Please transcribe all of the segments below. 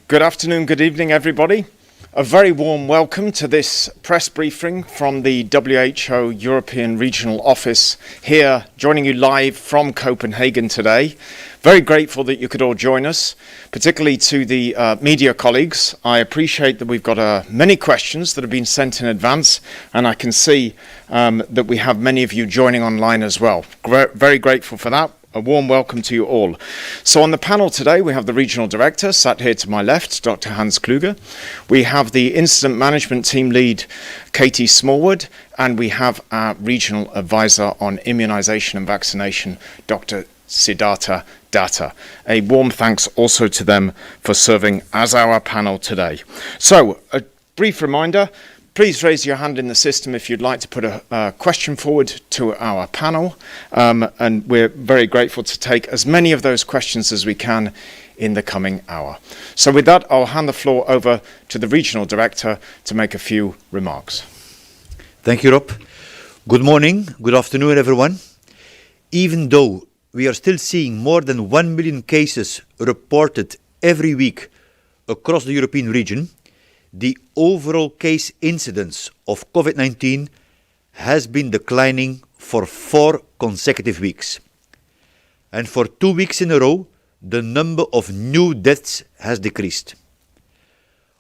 Good afternoon, good evening, everybody. A very warm welcome to this press briefing from the WHO European Regional Office here, joining you live from Copenhagen today. Very grateful that you could all join us, particularly to the media colleagues. I appreciate that we've got many questions that have been sent in advance, and I can see that we have many of you joining online as well. Very grateful for that. A warm welcome to you all. So on the panel today, we have the Regional Director, sat here to my left, Dr Hans Kluge. We have the Incident Management Team Lead, Katie Smallwood, and we have our Regional Advisor on Immunisation and Vaccination, Dr Siddhartha Datta. A warm thanks also to them for serving as our panel today. So, a brief reminder. Please raise your hand in the system if you'd like to put a question forward to our panel, and we're very grateful to take as many of those questions as we can in the coming hour. So with that, I'll hand the floor over to the Regional Director to make a few remarks. Thank you, Rob. Good morning, good afternoon, everyone. Even though we are still seeing more than 1 million cases reported every week across the European region, the overall case incidence of COVID-19 has been declining for 4 consecutive weeks. And for 2 weeks in a row, the number of new deaths has decreased.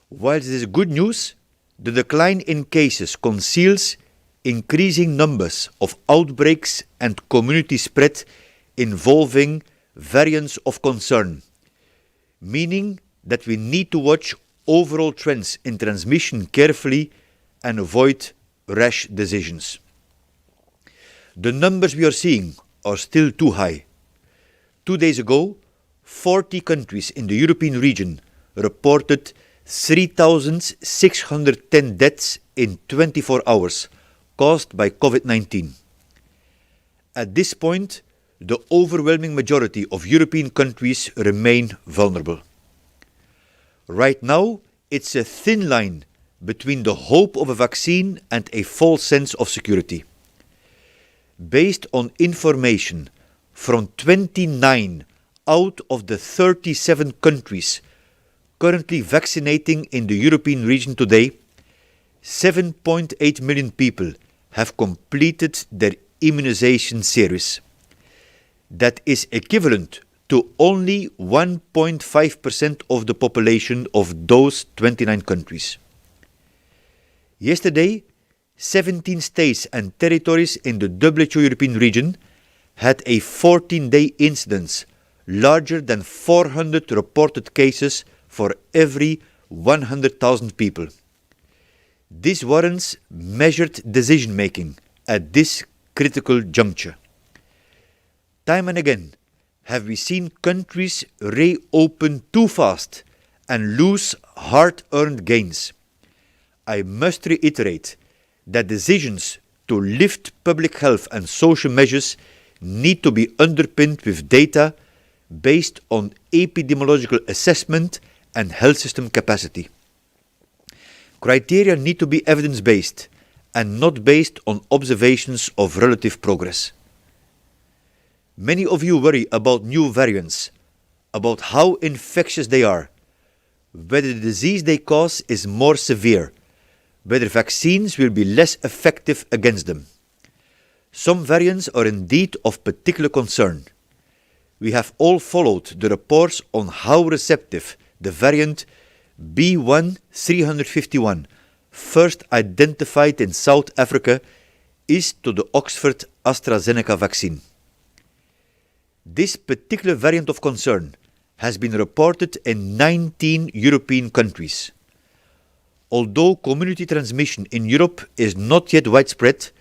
While this is good news, the decline in cases conceals increasing numbers of outbreaks and community spread involving variants of concern, meaning that we need to watch overall trends in transmission carefully and avoid rash decisions. The numbers we are seeing are still too high. 2 days ago, 40 countries in the European region reported 3,610 deaths in 24 hours caused by COVID-19. At this point, the overwhelming majority of European countries remain vulnerable. Right now, it's a thin line between the hope of a vaccine and a false sense of security. Based on information from 29 out of the 37 countries currently vaccinating in the European region today, 7.8 million people have completed their immunization series. That is equivalent to only 1.5% of the population of those 29 countries. Yesterday, 17 states and territories in the WHO European region had a 14-day incidence larger than 400 reported cases for every 100,000 people. This warrants measured decision-making at this critical juncture. Time and again, have we seen countries reopen too fast and lose hard-earned gains? I must reiterate that decisions to lift public health and social measures need to be underpinned with data based on epidemiological assessment and health system capacity. Criteria need to be evidence-based and not based on observations of relative progress. Many of you worry about new variants, about how infectious they are, whether the disease they cause is more severe, whether vaccines will be less effective against them. Some variants are indeed of particular concern. We have all followed the reports on how receptive the variant B.1.351, first identified in South Africa, is to the Oxford AstraZeneca vaccine. This particular variant of concern has been reported in 19 European countries. Although community transmission in Europe is not yet widespread,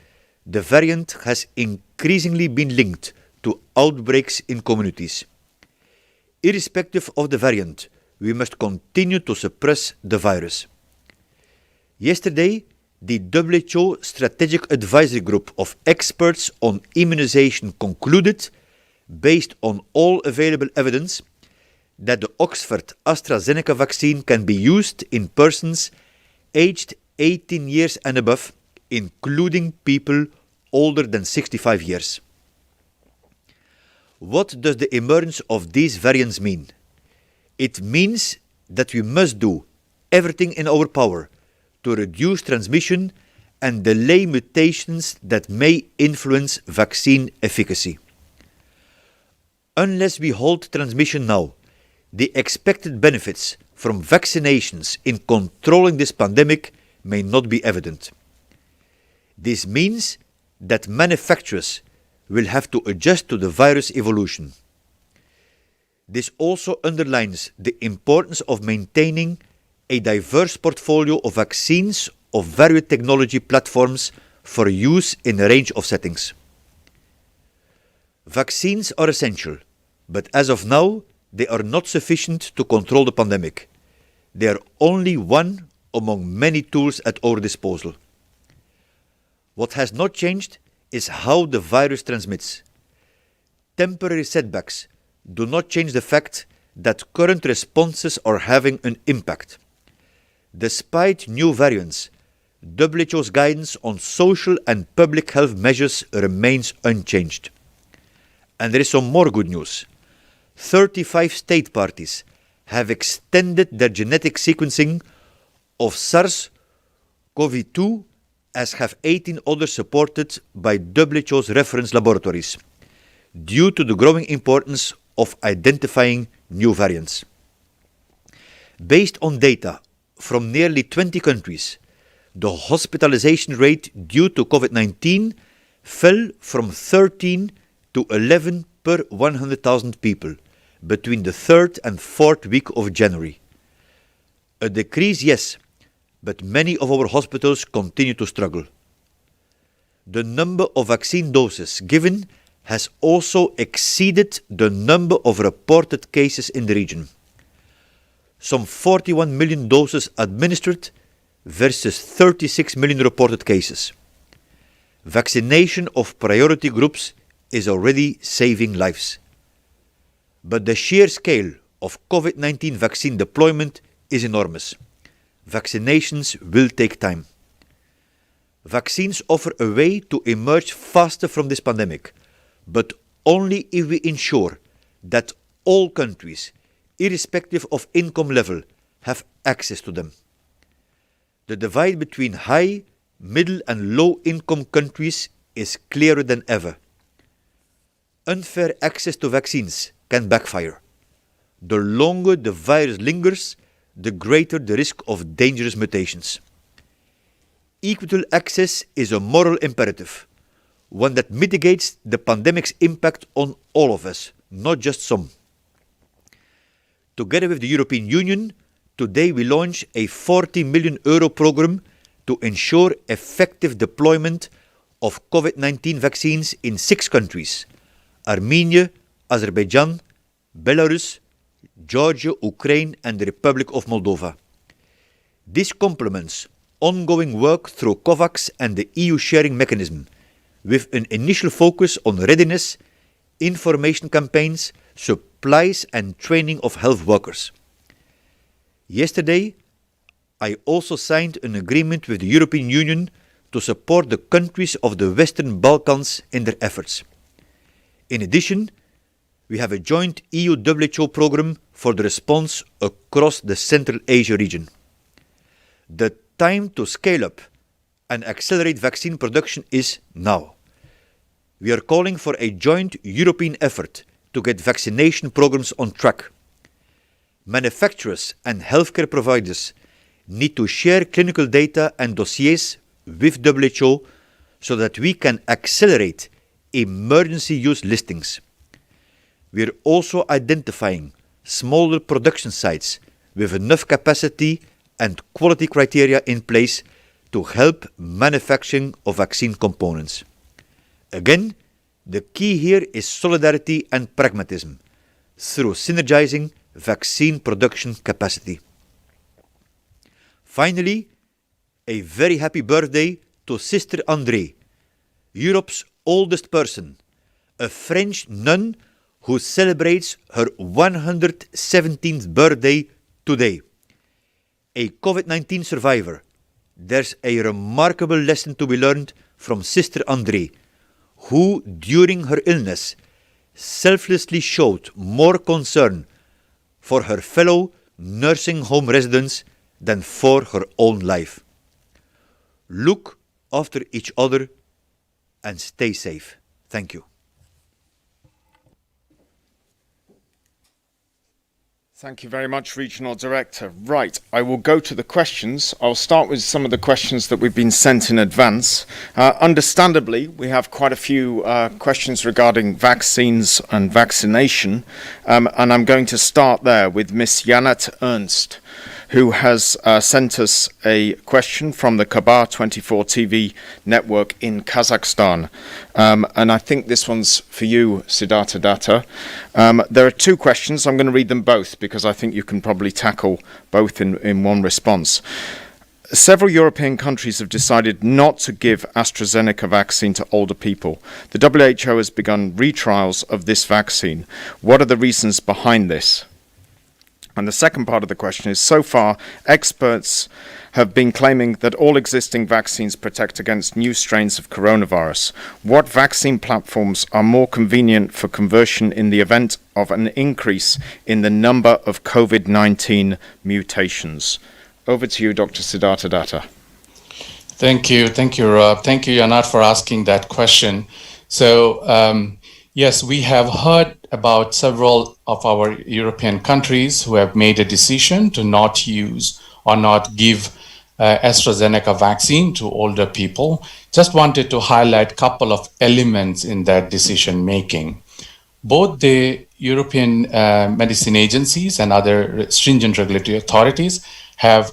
the variant has increasingly been linked to outbreaks in communities. Irrespective of the variant, we must continue to suppress the virus. Yesterday, the WHO Strategic Advisory Group of experts on immunization concluded, based on all available evidence, that the Oxford AstraZeneca vaccine can be used in persons aged 18 years and above, including people older than 65 years. What does the emergence of these variants mean? It means that we must do everything in our power to reduce transmission and delay mutations that may influence vaccine efficacy. Unless we halt transmission now, the expected benefits from vaccinations in controlling this pandemic may not be evident. This means that manufacturers will have to adjust to the virus evolution. This also underlines the importance of maintaining a diverse portfolio of vaccines of various technology platforms for use in a range of settings. Vaccines are essential, but as of now, they are not sufficient to control the pandemic. They are only one among many tools at our disposal. What has not changed is how the virus transmits. Temporary setbacks do not change the fact that current responses are having an impact. Despite new variants, WHO's guidance on social and public health measures remains unchanged. And there is some more good news. 35 state parties have extended their genetic sequencing of SARS-CoV-2, as have 18 others supported by WHO's reference laboratories, due to the growing importance of identifying new variants. Based on data from nearly 20 countries, the hospitalization rate due to COVID-19 fell from 13 to 11 per 100,000 people between the 3rd and 4th week of January. A decrease, yes, but many of our hospitals continue to struggle. The number of vaccine doses given has also exceeded the number of reported cases in the region. Some 41 million doses administered versus 36 million reported cases. Vaccination of priority groups is already saving lives. But the sheer scale of COVID-19 vaccine deployment is enormous. Vaccinations will take time. Vaccines offer a way to emerge faster from this pandemic, but only if we ensure that all countries, irrespective of income level, have access to them. The divide between high, middle and low income countries is clearer than ever. Unfair access to vaccines can backfire. The longer the virus lingers, the greater the risk of dangerous mutations. Equitable access is a moral imperative, one that mitigates the pandemic's impact on all of us, not just some. Together with the European Union, today we launch a €40 million program to ensure effective deployment of COVID-19 vaccines in 6 countries: Armenia, Azerbaijan, Belarus, Georgia, Ukraine and the Republic of Moldova. This complements ongoing work through COVAX and the EU sharing mechanism, with an initial focus on readiness, information campaigns, supplies and training of health workers. Yesterday, I also signed an agreement with the European Union to support the countries of the Western Balkans in their efforts. In addition, we have a joint EU-WHO program for the response across the Central Asia region. The time to scale up and accelerate vaccine production is now. We are calling for a joint European effort to get vaccination programs on track. Manufacturers and healthcare providers need to share clinical data and dossiers with WHO so that we can accelerate emergency use listings. We are also identifying smaller production sites with enough capacity and quality criteria in place to help manufacturing of vaccine components. Again, the key here is solidarity and pragmatism through synergizing vaccine production capacity. Finally, a very happy birthday to Sister Andrée, Europe's oldest person, a French nun who celebrates her 117th birthday today. A COVID-19 survivor, there's a remarkable lesson to be learned from Sister Andrée, who, during her illness, selflessly showed more concern for her fellow nursing home residents than for her own life. Look after each other and stay safe. Thank you. Thank you very much, Regional Director. Right, I will go to the questions. I'll start with some of the questions that we've been sent in advance. Understandably, we have quite a few questions regarding vaccines and vaccination, and I'm going to start there with Miss Janet Ernst, who has sent us a question from the Kabar 24 TV network in Kazakhstan. And I think this one's for you, Siddhartha Datta. There are two questions. I'm going to read them both because I think you can probably tackle both in one response. Several European countries have decided not to give AstraZeneca vaccine to older people. The WHO has begun retrials of this vaccine. What are the reasons behind this? And the second part of the question is, so far, experts have been claiming that all existing vaccines protect against new strains of coronavirus. What vaccine platforms are more convenient for conversion in the event of an increase in the number of COVID-19 mutations? Over to you, Dr. Siddhartha Datta. Thank you, Rob. Thank you, Janat, for asking that question. So, yes, we have heard about several of our European countries who have made a decision to not use or not give AstraZeneca vaccine to older people. Just wanted to highlight a couple of elements in that decision making. Both the European medicine agencies and other stringent regulatory authorities have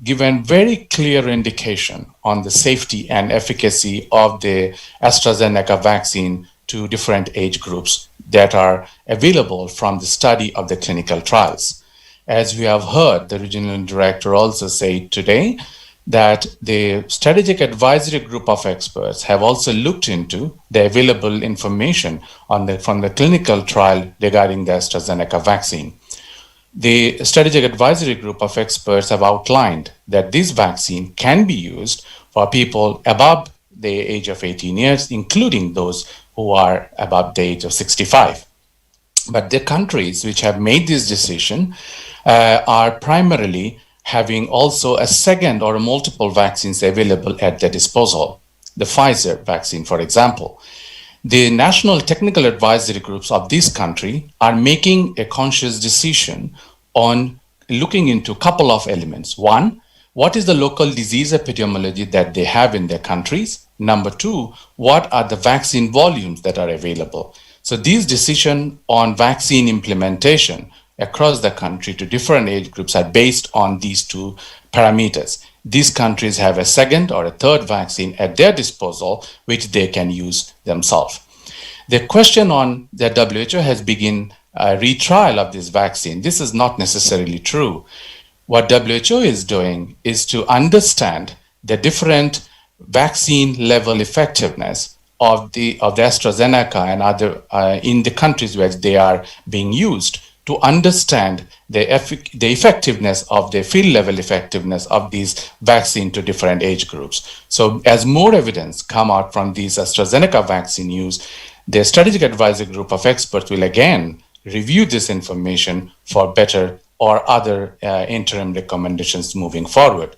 given very clear indication on the safety and efficacy of the AstraZeneca vaccine to different age groups that are available from the study of the clinical trials. As we have heard, the regional director also said today that the strategic advisory group of experts have also looked into the available information from the clinical trial regarding the AstraZeneca vaccine. The strategic advisory group of experts have outlined that this vaccine can be used for people above the age of 18 years, including those who are above the age of 65. But the countries which have made this decision are primarily having also a second or multiple vaccines available at their disposal. The Pfizer vaccine, for example. The national technical advisory groups of this country are making a conscious decision on looking into a couple of elements. One, what is the local disease epidemiology that they have in their countries? Number two, what are the vaccine volumes that are available? So these decisions on vaccine implementation across the country to different age groups are based on these two parameters. These countries have a second or a third vaccine at their disposal, which they can use themselves. The question on the WHO has begun a retrial of this vaccine. This is not necessarily true. What WHO is doing is to understand the different vaccine level effectiveness of the AstraZeneca and other in the countries where they are being used, to understand the effectiveness of the field level effectiveness of these vaccine to different age groups. So as more evidence come out from these AstraZeneca vaccine use, the strategic advisory group of experts will again review this information for better or other interim recommendations moving forward.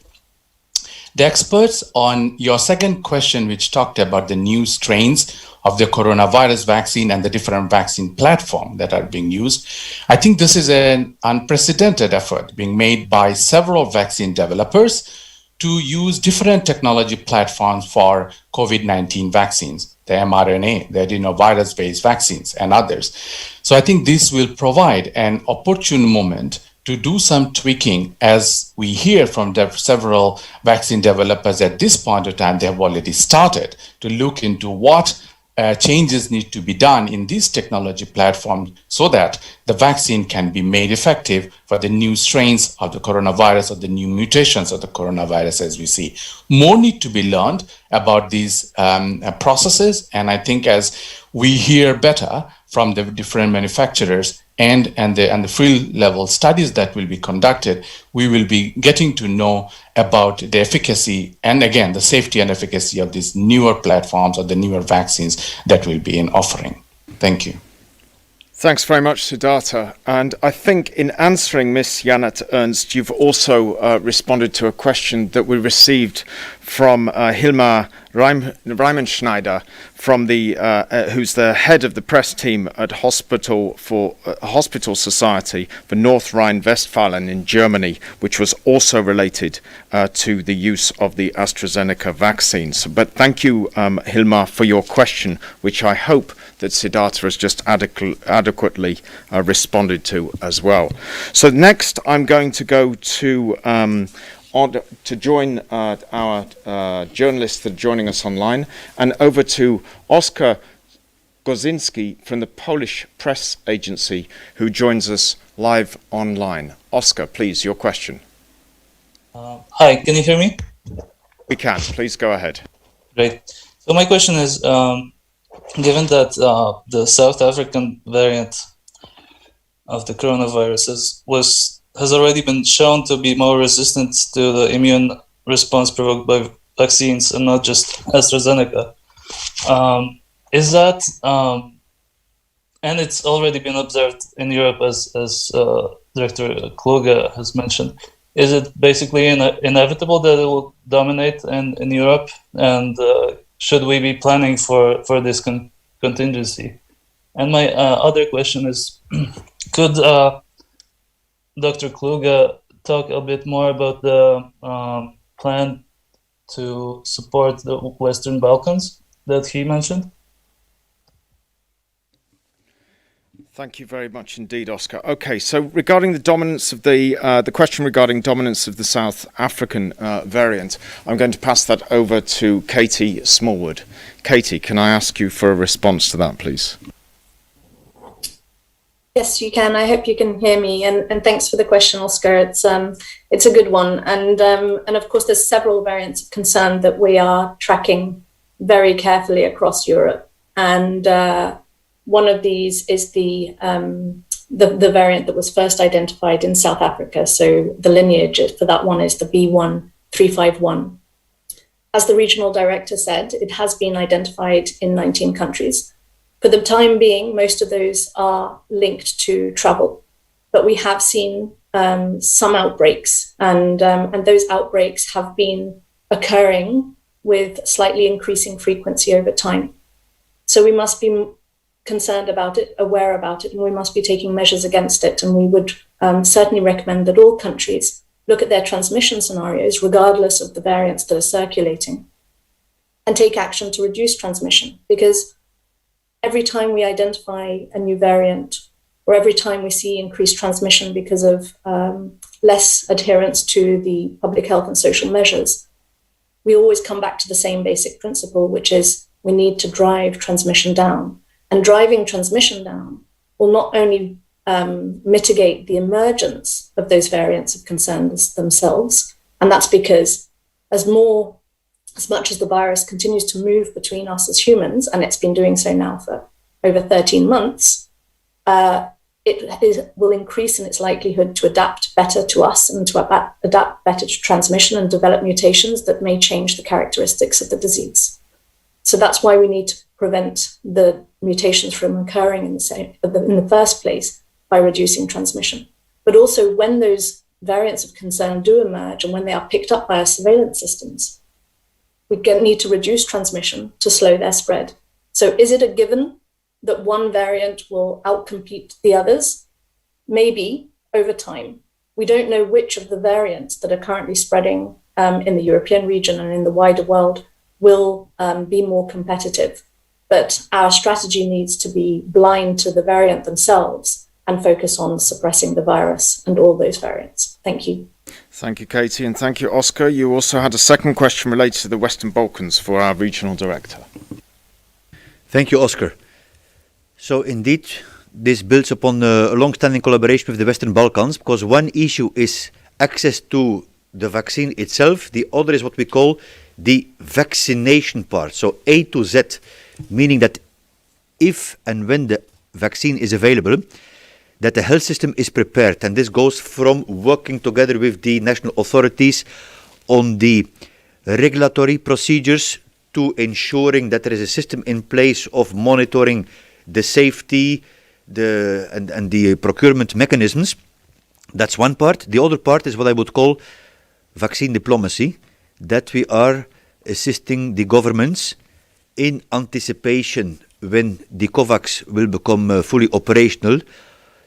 The experts on your second question, which talked about the new strains of the coronavirus vaccine and the different vaccine platforms that are being used, I think this is an unprecedented effort being made by several vaccine developers to use different technology platforms for COVID-19 vaccines, the mRNA, the adenovirus-based vaccines, and others. So I think this will provide an opportune moment to do some tweaking. As we hear from several vaccine developers at this point of time, they have already started to look into what changes need to be done in this technology platform so that the vaccine can be made effective for the new strains of the coronavirus or the new mutations of the coronavirus as we see. More need to be learned about these processes, and I think as we hear better from the different manufacturers and the field level studies that will be conducted, we will be getting to know about the efficacy and again the safety and efficacy of these newer platforms or the newer vaccines that will be in offering. Thank you. Thanks very much, Siddhartha. And I think in answering Miss Janet Ernst, you've also responded to a question that we received from Hilmar Reimenschneider, from the who's the head of the press team at Hospital Society for North Rhine-Westphalia in Germany, which was also related to the use of the AstraZeneca vaccines. But thank you, Hilmar, for your question, which I hope that Siddhartha has just adequately responded to as well. So next, I'm going to go to join our journalists that are joining us online, and over to Oskar Gozinski from the Polish press agency, who joins us live online. Oskar, please, your question. Hi, can you hear me? We can. Please go ahead. Great. So my question is, given that the South African variant of the coronavirus has already been shown to be more resistant to the immune response provoked by vaccines and not just AstraZeneca, is that, and it's already been observed in Europe as Dr. Kluge has mentioned, is it basically inevitable that it will dominate in Europe? And should we be planning for this contingency? And my other question is, could Dr. Kluge talk a bit more about the plan to support the Western Balkans that he mentioned? Thank you very much indeed, Oskar. Okay, so regarding the dominance of the question regarding dominance of the South African variant, I'm going to pass that over to Katie Smallwood. Katie, can I ask you for a response to that, please? Yes, you can. I hope you can hear me, and thanks for the question, Oskar. It's a good one, and of course there's several variants of concern that we are tracking very carefully across Europe, and one of these is the variant that was first identified in South Africa. So the lineage for that one is the B1351. As the regional director said, it has been identified in 19 countries. For the time being, most of those are linked to travel, but we have seen some outbreaks, and those outbreaks have been occurring with slightly increasing frequency over time. So we must be concerned about it, aware about it, and we must be taking measures against it. And we would certainly recommend that all countries look at their transmission scenarios, regardless of the variants that are circulating, and take action to reduce transmission. Because every time we identify a new variant, or every time we see increased transmission because of less adherence to the public health and social measures, we always come back to the same basic principle, which is we need to drive transmission down. And driving transmission down will not only mitigate the emergence of those variants of concern themselves, and that's because as much as the virus continues to move between us as humans, and it's been doing so now for over 13 months, it will increase in its likelihood to adapt better to us and to adapt better to transmission and develop mutations that may change the characteristics of the disease. So that's why we need to prevent the mutations from occurring in the first place by reducing transmission. But also when those variants of concern do emerge and when they are picked up by our surveillance systems, we need to reduce transmission to slow their spread. So is it a given that one variant will outcompete the others? Maybe over time. We don't know which of the variants that are currently spreading in the European region and in the wider world will be more competitive. But our strategy needs to be blind to the variant themselves and focus on suppressing the virus and all those variants. Thank you. Thank you, Katie, and thank you, Oskar. You also had a second question related to the Western Balkans for our regional director. Thank you, Oskar. So indeed, this builds upon a long-standing collaboration with the Western Balkans, because one issue is access to the vaccine itself. The other is what we call the vaccination part, so A to Z, meaning that if and when the vaccine is available, that the health system is prepared. And this goes from working together with the national authorities on the regulatory procedures to ensuring that there is a system in place of monitoring the safety, the procurement mechanisms. That's one part. The other part is what I would call vaccine diplomacy, that we are assisting the governments in anticipation when the COVAX will become fully operational,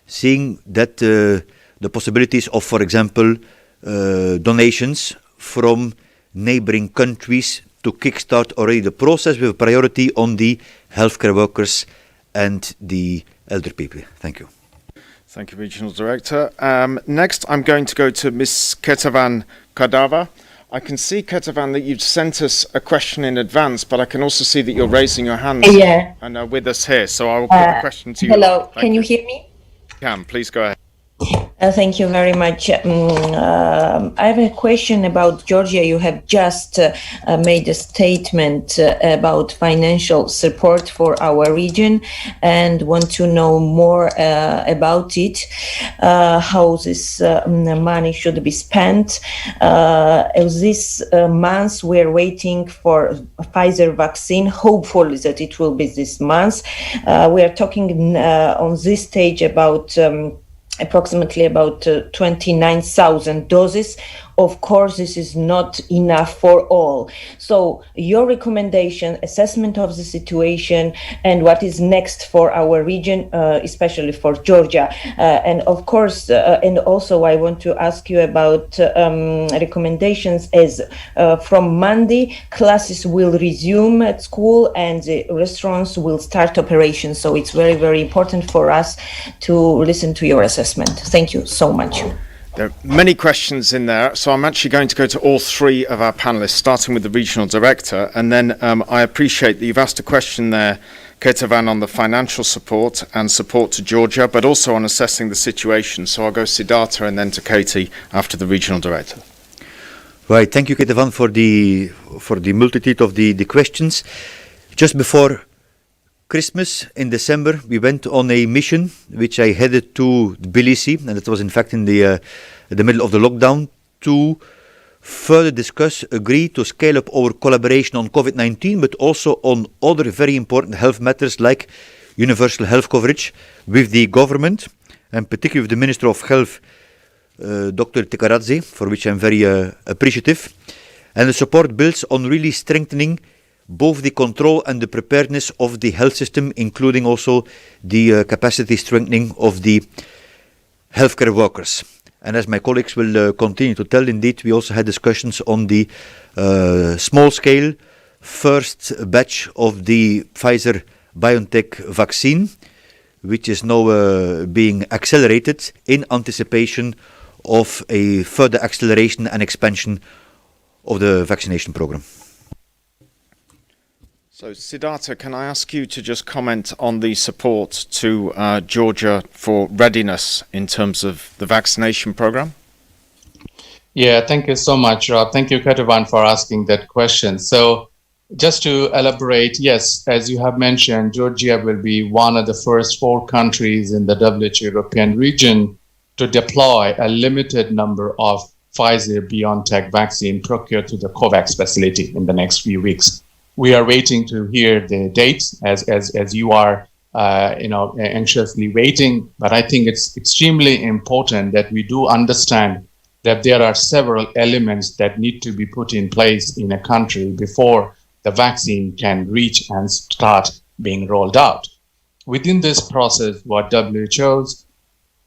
seeing that the possibilities of, for example, donations from neighboring countries to kickstart already the process with priority on the healthcare workers and the elder people. Thank you. Thank you, Regional Director. Next, I'm going to go to Ms. Ketavan Kadava. I can see, Ketavan, that you've sent us a question in advance, but I can also see that you're raising your hand and are with us here. So I will put the question to you. Hello, can you hear me? Please go ahead. Thank you very much. I have a question about Georgia. You have just made a statement about financial support for our region and want to know more about it, how this money should be spent. This month we're waiting for Pfizer vaccine. Hopefully that it will be this month. We are talking on this stage about approximately about 29,000 doses. Of course, this is not enough for all. So your recommendation, assessment of the situation, and what is next for our region, especially for Georgia. And of course, and also I want to ask you about recommendations as from Monday, classes will resume at school and the restaurants will start operations. So it's very, very important for us to listen to your assessment. Thank you so much. There are many questions in there, so I'm actually going to go to all three of our panelists, starting with the Regional Director. And then I appreciate that you've asked a question there, Ketavan, on the financial support and support to Georgia, but also on assessing the situation. So I'll go Siddhartha and then to Katie after the Regional Director. Right, thank you, Ketavan, for the multitude of the questions. Just before Christmas in December, we went on a mission which I headed to Tbilisi, and it was in fact in the middle of the lockdown, to further discuss, agree to scale up our collaboration on COVID-19, but also on other very important health matters like universal health coverage with the government, and particularly with the Minister of Health, Dr. Tekaradze, for which I'm very appreciative. And the support builds on really strengthening both the control and the preparedness of the health system, including also the capacity strengthening of the healthcare workers. And as my colleagues will continue to tell, indeed, we also had discussions on the small-scale first batch of the Pfizer-BioNTech vaccine, which is now being accelerated in anticipation of a further acceleration and expansion of the vaccination program. So, Siddhartha, can I ask you to just comment on the support to Georgia for readiness in terms of the vaccination program? Yeah, thank you so much, Rob. Thank you, Ketavan, for asking that question. So, just to elaborate, yes, as you have mentioned, Georgia will be one of the first 4 countries in the WHO European region to deploy a limited number of Pfizer-BioNTech vaccine procured through the COVAX facility in the next few weeks. We are waiting to hear the dates as you are, anxiously waiting. But I think it's extremely important that we do understand that there are several elements that need to be put in place in a country before the vaccine can reach and start being rolled out. Within this process, what WHO's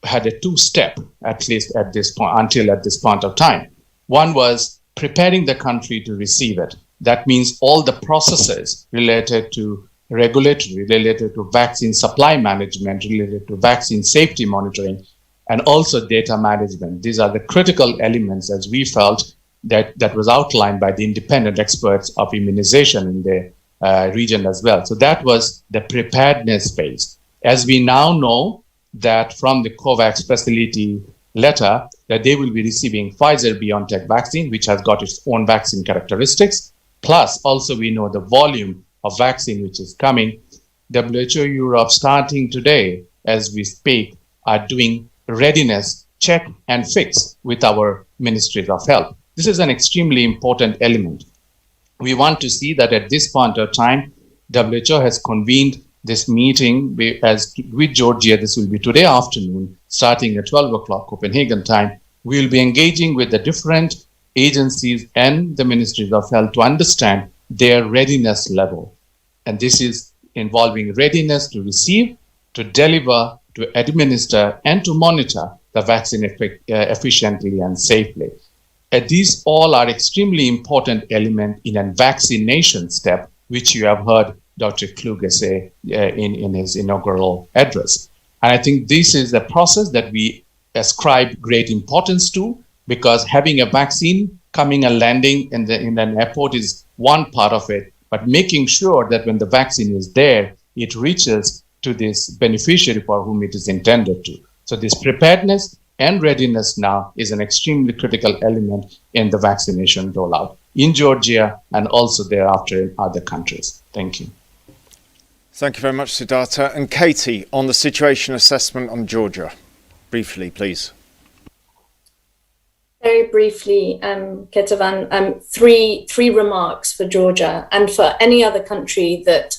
had a 2-step, at least at this point, until at this point of time. One was preparing the country to receive it. That means all the processes related to regulatory, related to vaccine supply management, related to vaccine safety monitoring, and also data management. These are the critical elements, as we felt, that was outlined by the independent experts of immunization in the region as well. So that was the preparedness phase. As we now know that from the COVAX facility letter, that they will be receiving Pfizer-BioNTech vaccine, which has got its own vaccine characteristics. Plus, also we know the volume of vaccine which is coming. WHO Europe, starting today, as we speak, are doing readiness check and fix with our ministries of health. This is an extremely important element. We want to see that at this point of time, WHO has convened this meeting with Georgia. This will be today afternoon, starting at 12 o'clock Copenhagen time. We will be engaging with the different agencies and the ministries of health to understand their readiness level. And this is involving readiness to receive, to deliver, to administer, and to monitor the vaccine efficiently and safely. These all are extremely important elements in a vaccination step, which you have heard Dr. Kluge say in his inaugural address. And I think this is a process that we ascribe great importance to, because having a vaccine coming and landing in an airport is one part of it, but making sure that when the vaccine is there, it reaches to this beneficiary for whom it is intended to. So this preparedness and readiness now is an extremely critical element in the vaccination rollout in Georgia and also thereafter in other countries. Thank you. Thank you very much, Siddhartha. And Katie, on the situation assessment on Georgia, briefly, please. Very briefly, Ketavan, three remarks for Georgia and for any other country that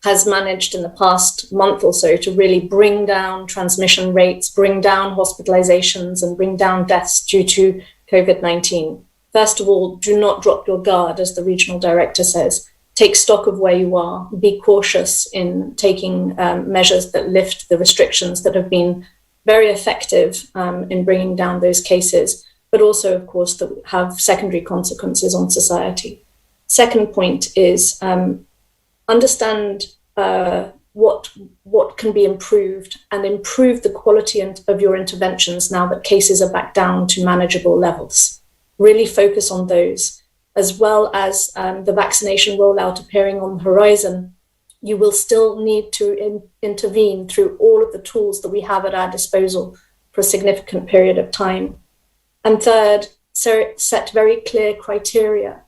has managed in the past month or so to really bring down transmission rates, bring down hospitalizations, and bring down deaths due to COVID-19. First of all, do not drop your guard, as the regional director says. Take stock of where you are. Be cautious in taking measures that lift the restrictions that have been very effective in bringing down those cases, but also, of course, that have secondary consequences on society. Second point is understand what can be improved and improve the quality of your interventions now that cases are back down to manageable levels. Really focus on those, as well as the vaccination rollout appearing on the horizon. You will still need to intervene through all of the tools that we have at our disposal for a significant period of time. And third, set very clear criteria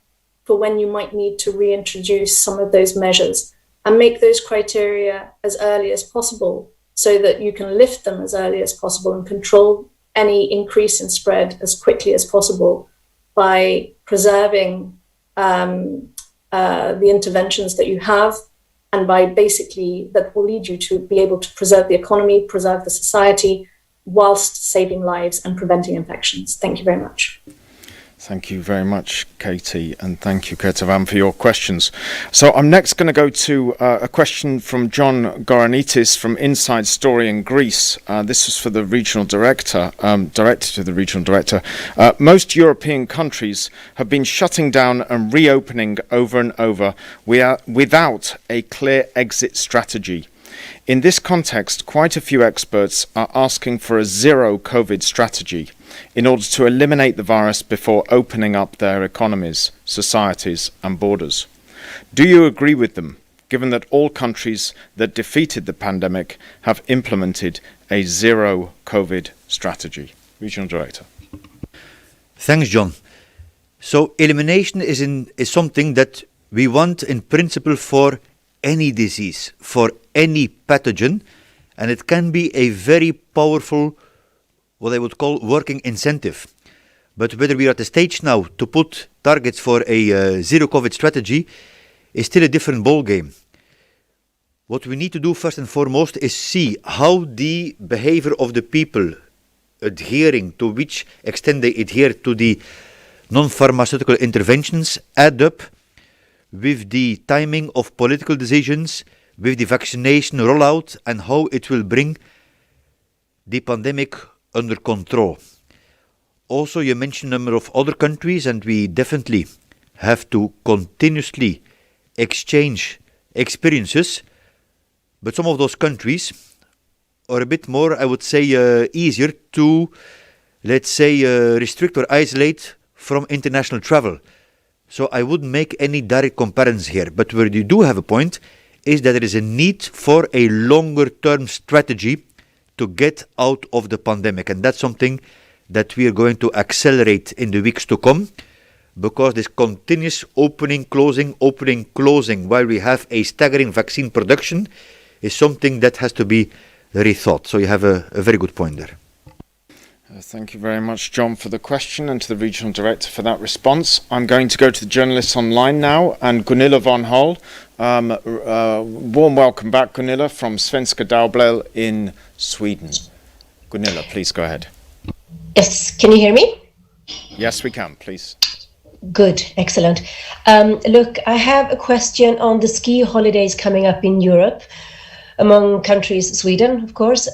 for when you might need to reintroduce some of those measures, and make those criteria as early as possible so that you can lift them as early as possible and control any increase in spread as quickly as possible by preserving the interventions that you have, and by basically that will lead you to be able to preserve the economy, preserve the society, whilst saving lives and preventing infections. Thank you very much. Thank you very much, Katie, and thank you, Ketavan, for your questions. So I'm next going to go to a question from John Goranitis from Inside Story in Greece. This is for the regional director, directed to the regional director. Most European countries have been shutting down and reopening over and over without a clear exit strategy. In this context, quite a few experts are asking for a zero COVID strategy in order to eliminate the virus before opening up their economies, societies and borders. Do you agree with them, given that all countries that defeated the pandemic have implemented a zero COVID strategy? Regional Director. Thanks, John. So elimination is something that we want in principle for any disease, for any pathogen, and it can be a very powerful, what I would call, working incentive. But whether we are at the stage now to put targets for a zero COVID strategy is still a different ballgame. What we need to do first and foremost is see how the behavior of the people adhering, to which extent they adhere to the non-pharmaceutical interventions, add up with the timing of political decisions, with the vaccination rollout, and how it will bring the pandemic under control. Also, you mentioned a number of other countries, and we definitely have to continuously exchange experiences, but some of those countries are a bit more, I would say, easier to, let's say, restrict or isolate from international travel. So I wouldn't make any direct comparisons here. But where you do have a point is that there is a need for a longer-term strategy to get out of the pandemic. And that's something that we are going to accelerate in the weeks to come, because this continuous opening, closing, while we have a staggering vaccine production, is something that has to be rethought. So you have a very good point there. Thank you very much, John, for the question, and to the Regional Director for that response. I'm going to go to the journalists online now, and Gunilla von Hol. Warm welcome back, Gunilla, from Svenska Dagbladet in Sweden. Gunilla, please go ahead. Yes, can you hear me? Yes, we can, please. Good, excellent. Look, I have a question on the ski holidays coming up in Europe, among countries, Sweden, of course.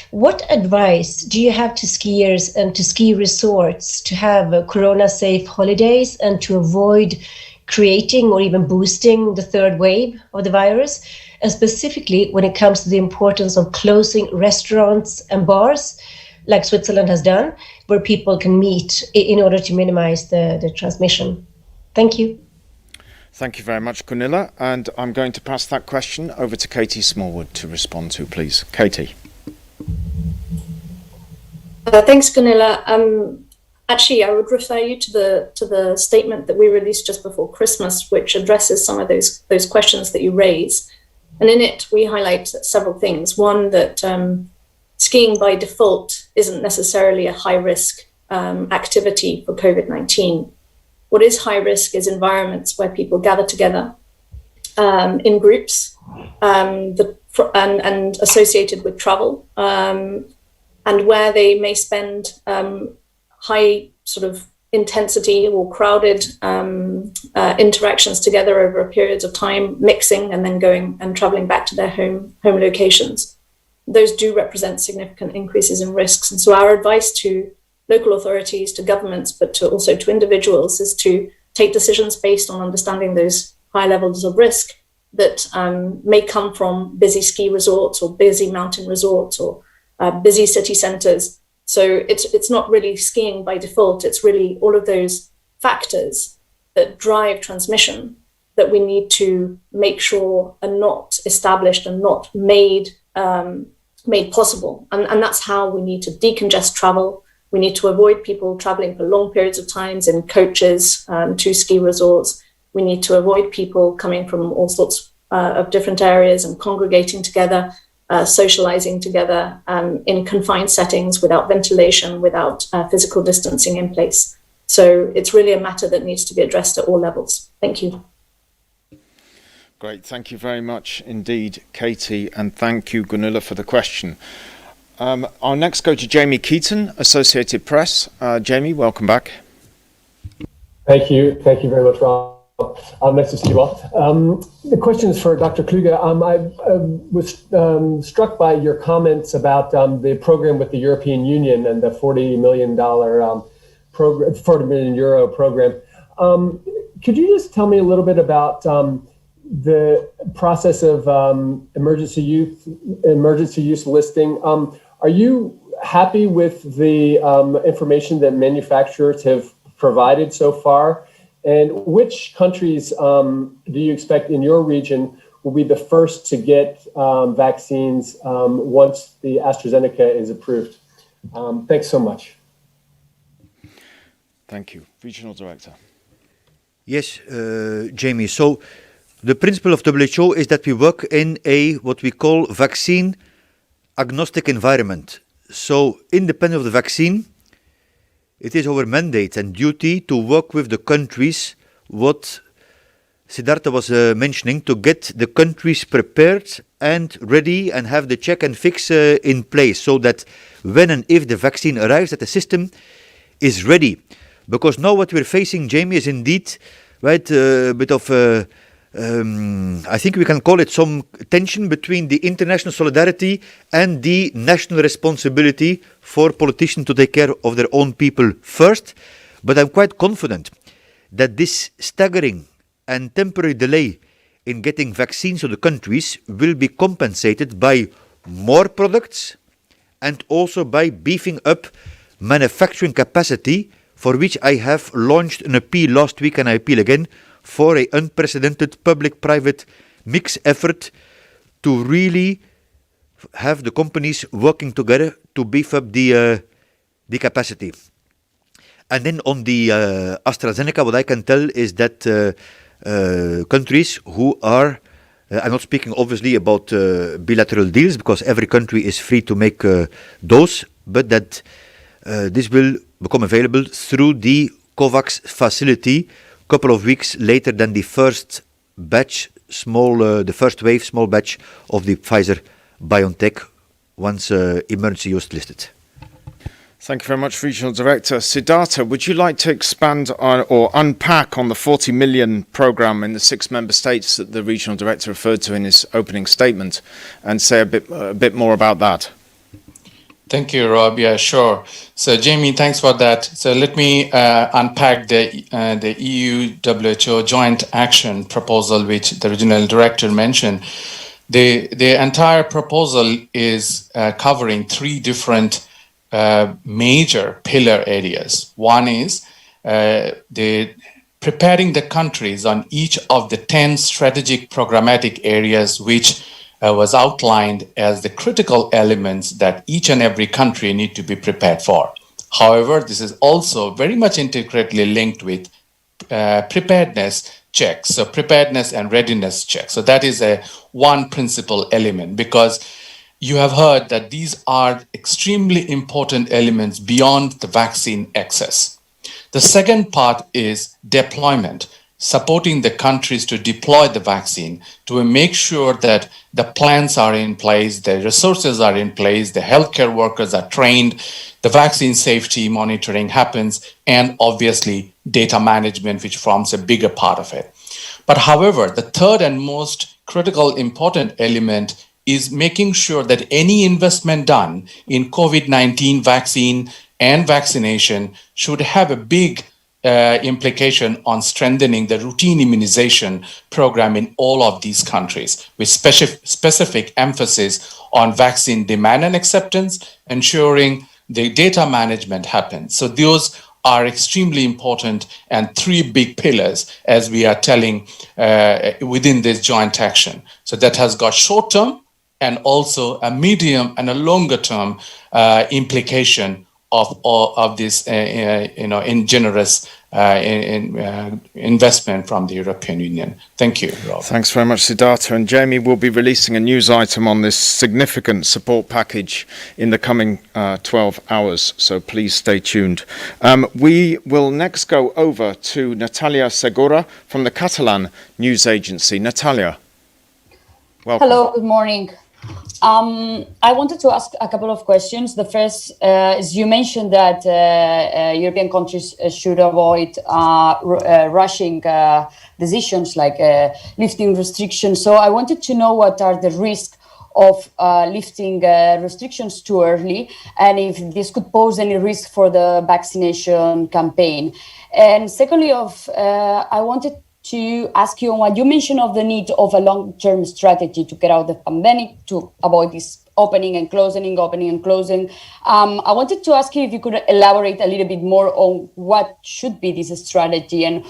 What advice do you have to skiers and to ski resorts to have corona-safe holidays and to avoid creating or even boosting the third wave of the virus? And specifically when it comes to the importance of closing restaurants and bars, like Switzerland has done, where people can meet in order to minimize the transmission. Thank you. Thank you very much, Gunilla. And I'm going to pass that question over to Katie Smallwood to respond to, please. Katie. Thanks, Gunilla. Actually, I would refer you to the statement that we released just before Christmas, which addresses some of those questions that you raise. And in it, we highlight several things. One, that skiing by default isn't necessarily a high-risk activity for COVID-19. What is high risk is environments where people gather together in groups and associated with travel, and where they may spend high sort of intensity or crowded interactions together over a period of time, mixing and then going and traveling back to their home locations. Those do represent significant increases in risks. And so our advice to local authorities, to governments, but also to individuals, is to take decisions based on understanding those high levels of risk that may come from busy ski resorts or busy mountain resorts or busy city centres. So it's not really skiing by default, it's really all of those factors that drive transmission that we need to make sure are not established and not made possible. And that's how we need to decongest travel. We need to avoid people traveling for long periods of times in coaches to ski resorts. We need to avoid people coming from all sorts of different areas and congregating together, socializing together in confined settings without ventilation, without physical distancing in place. So it's really a matter that needs to be addressed at all levels. Thank you. Great. Thank you very much indeed, Katie, and thank you, Gunilla, for the question. I'll next go to Jamie Keaton, Associated Press. Jamie, welcome back. Thank you. Thank you very much, Rob. Nice to see you all. The question is for Dr. Kluge. I was struck by your comments about the program with the European Union and the $40 million program, €40 million program. Could you just tell me a little bit about the process of emergency use listing? Are you happy with the information that manufacturers have provided so far? And which countries do you expect in your region will be the first to get vaccines once the AstraZeneca is approved? Thanks so much. Thank you. Regional Director. Yes, Jamie. So the principle of WHO is that we work in what we call vaccine agnostic environment. So independent of the vaccine, it is our mandate and duty to work with the countries, what Siddhartha was mentioning, to get the countries prepared and ready and have the check and fix in place so that when and if the vaccine arrives, that the system is ready. Because now what we're facing, Jamie, is indeed a bit of I think we can call it some tension between the international solidarity and the national responsibility for politicians to take care of their own people first. But I'm quite confident that this staggering and temporary delay in getting vaccines to the countries will be compensated by more products and also by beefing up manufacturing capacity, for which I have launched an appeal last week, and I appeal again for an unprecedented public-private mix effort to really have the companies working together to beef up the capacity. And then on the AstraZeneca, what I can tell is that countries who are, I'm not speaking obviously about bilateral deals because every country is free to make those, but that This will become available through the COVAX facility a couple of weeks later than the first batch, the first wave, small batch of the Pfizer-BioNTech once emergency use listed. Thank you very much, Regional Director. Siddhartha, would you like to expand on or unpack on the 40 million programme in the 6 member states that the Regional Director referred to in his opening statement and say a bit more about that? Thank you, Rob. Yeah, sure. So, Jamie, thanks for that. So, let me unpack the EU-WHO joint action proposal, which the Regional Director mentioned. The entire proposal is covering 3 different major pillar areas. One is preparing the countries on each of the 10 strategic programmatic areas which was outlined as the critical elements that each and every country need to be prepared for. However, this is also very much intricately linked with preparedness checks, so preparedness and readiness checks. So that is one principal element, because you have heard that these are extremely important elements beyond the vaccine access. The second part is deployment, supporting the countries to deploy the vaccine, to make sure that the plans are in place, the resources are in place, the healthcare workers are trained, the vaccine safety monitoring happens, and obviously data management, which forms a bigger part of it. But however, the third and most critical important element is making sure that any investment done in COVID-19 vaccine and vaccination should have a big implication on strengthening the routine immunization program in all of these countries, with specific emphasis on vaccine demand and acceptance, ensuring the data management happens. So those are extremely important and 3 big pillars, as we are telling within this joint action. So that has got short-term and also a medium and a longer term implication of this in generous investment from the European Union. Thank you, Rob. Thanks very much, Siddhartha. And Jamie will be releasing a news item on this significant support package in the coming 12 hours, so please stay tuned. We will next go over to Natalia Segura from the Catalan news agency. Natalia, welcome. Hello, good morning. I wanted to ask a couple of questions. The first is, you mentioned that European countries should avoid rushing decisions like lifting restrictions. So I wanted to know what are the risks of lifting restrictions too early, and if this could pose any risk for the vaccination campaign. And secondly, I wanted to ask you on what you mentioned of the need of a long-term strategy to get out of the pandemic, to avoid this opening and closing. I wanted to ask you if you could elaborate a little bit more on what should be this strategy and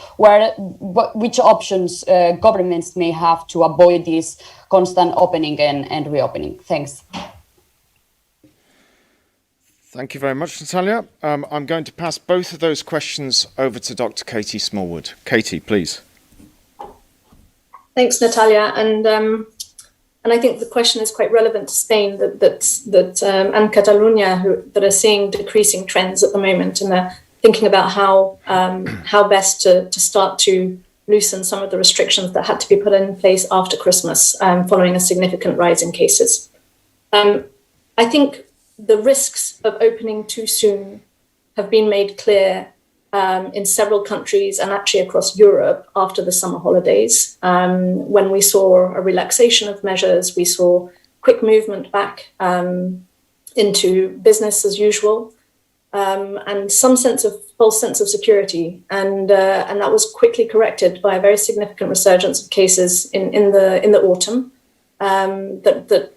which options governments may have to avoid this constant opening and reopening. Thanks. Thank you very much, Natalia. I'm going to pass both of those questions over to Dr. Katie Smallwood. Katie, please. Thanks, Natalia. And I think the question is quite relevant to Spain and Catalonia, that are seeing decreasing trends at the moment, and they're thinking about how best to start to loosen some of the restrictions that had to be put in place after Christmas, following a significant rise in cases. I think the risks of opening too soon have been made clear in several countries and actually across Europe after the summer holidays. When we saw a relaxation of measures, we saw quick movement back into business as usual, and some false sense of security. And that was quickly corrected by a very significant resurgence of cases in the autumn that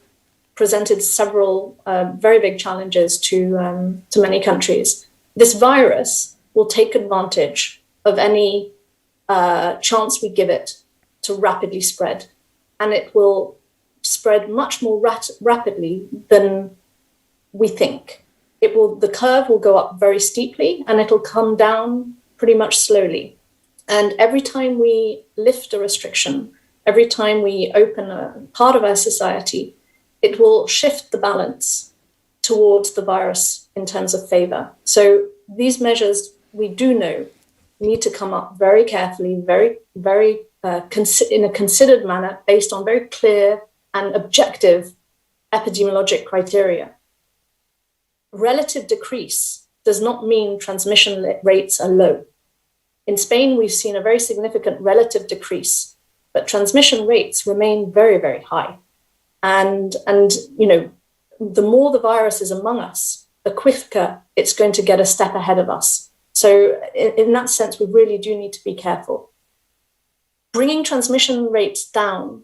presented several very big challenges to many countries. This virus will take advantage of any chance we give it to rapidly spread, and it will spread much more rapidly than we think. The curve will go up very steeply, and it'll come down pretty much slowly. And every time we lift a restriction, every time we open a part of our society, it will shift the balance towards the virus in terms of favor. So these measures, we do know, need to come up very carefully, in a considered manner, based on very clear and objective epidemiologic criteria. Relative decrease does not mean transmission rates are low. In Spain, we've seen a very significant relative decrease, but transmission rates remain very, very high. And you know, the more the virus is among us, the quicker it's going to get a step ahead of us. So in that sense, we really do need to be careful. Bringing transmission rates down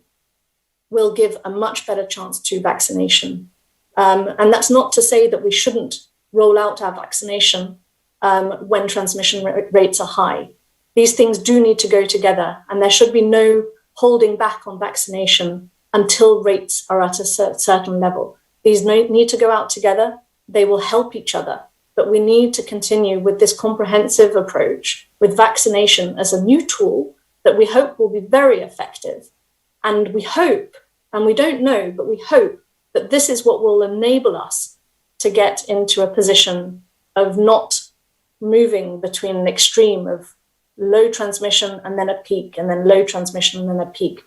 will give a much better chance to vaccination. And that's not to say that we shouldn't roll out our vaccination when transmission rates are high. These things do need to go together, and there should be no holding back on vaccination until rates are at a certain level. These need to go out together. They will help each other, but we need to continue with this comprehensive approach with vaccination as a new tool that we hope will be very effective. And we hope, and we don't know, but we hope that this is what will enable us to get into a position of not moving between an extreme of low transmission and then a peak, and then low transmission and then a peak.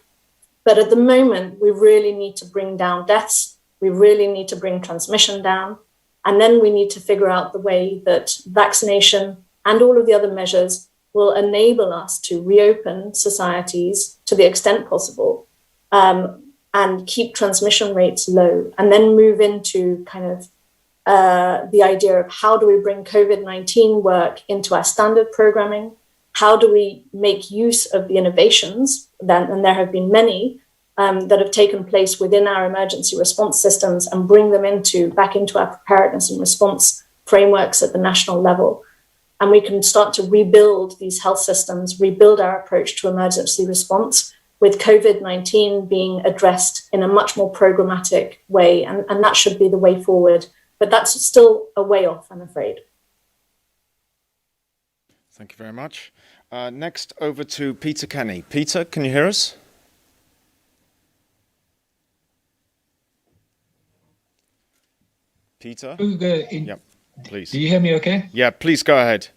But at the moment, we really need to bring down deaths. We really need to bring transmission down. And then we need to figure out the way that vaccination and all of the other measures will enable us to reopen societies to the extent possible, and keep transmission rates low, and then move into kind of the idea of how do we bring COVID-19 work into our standard programming? How do we make use of the innovations, and there have been many, that have taken place within our emergency response systems, and bring them back into our preparedness and response frameworks at the national level? And we can start to rebuild these health systems, rebuild our approach to emergency response, with COVID-19 being addressed in a much more programmatic way. And that should be the way forward. But that's still a way off, I'm afraid. Thank you very much. Next, over to Peter Kenny. Peter, can you hear us? Peter? Kluge, please. Do you hear me okay? Yeah, please go ahead.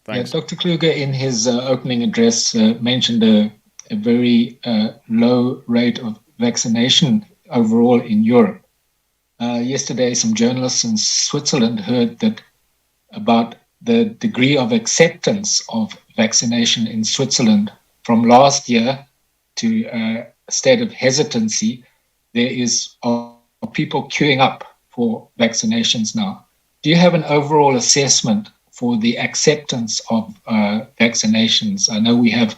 Thanks. Yeah, Dr. Kluge, in his opening address, mentioned a very low rate of vaccination overall in Europe. Yesterday, some journalists in Switzerland heard that about the degree of acceptance of vaccination in Switzerland from last year to a state of hesitancy. There is people queuing up for vaccinations now. Do you have an overall assessment for the acceptance of vaccinations? I know we have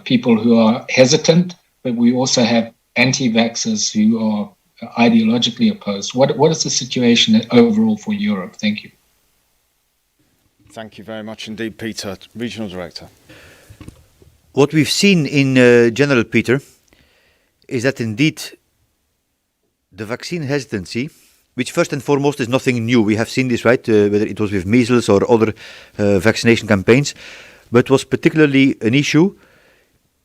people who are hesitant, but we also have anti-vaxxers who are ideologically opposed. What is the situation overall for Europe? Thank you. Thank you very much indeed, Peter, Regional Director. What we've seen in general, Peter, is that indeed the vaccine hesitancy, which first and foremost is nothing new. We have seen this, right, whether it was with measles or other vaccination campaigns, but was particularly an issue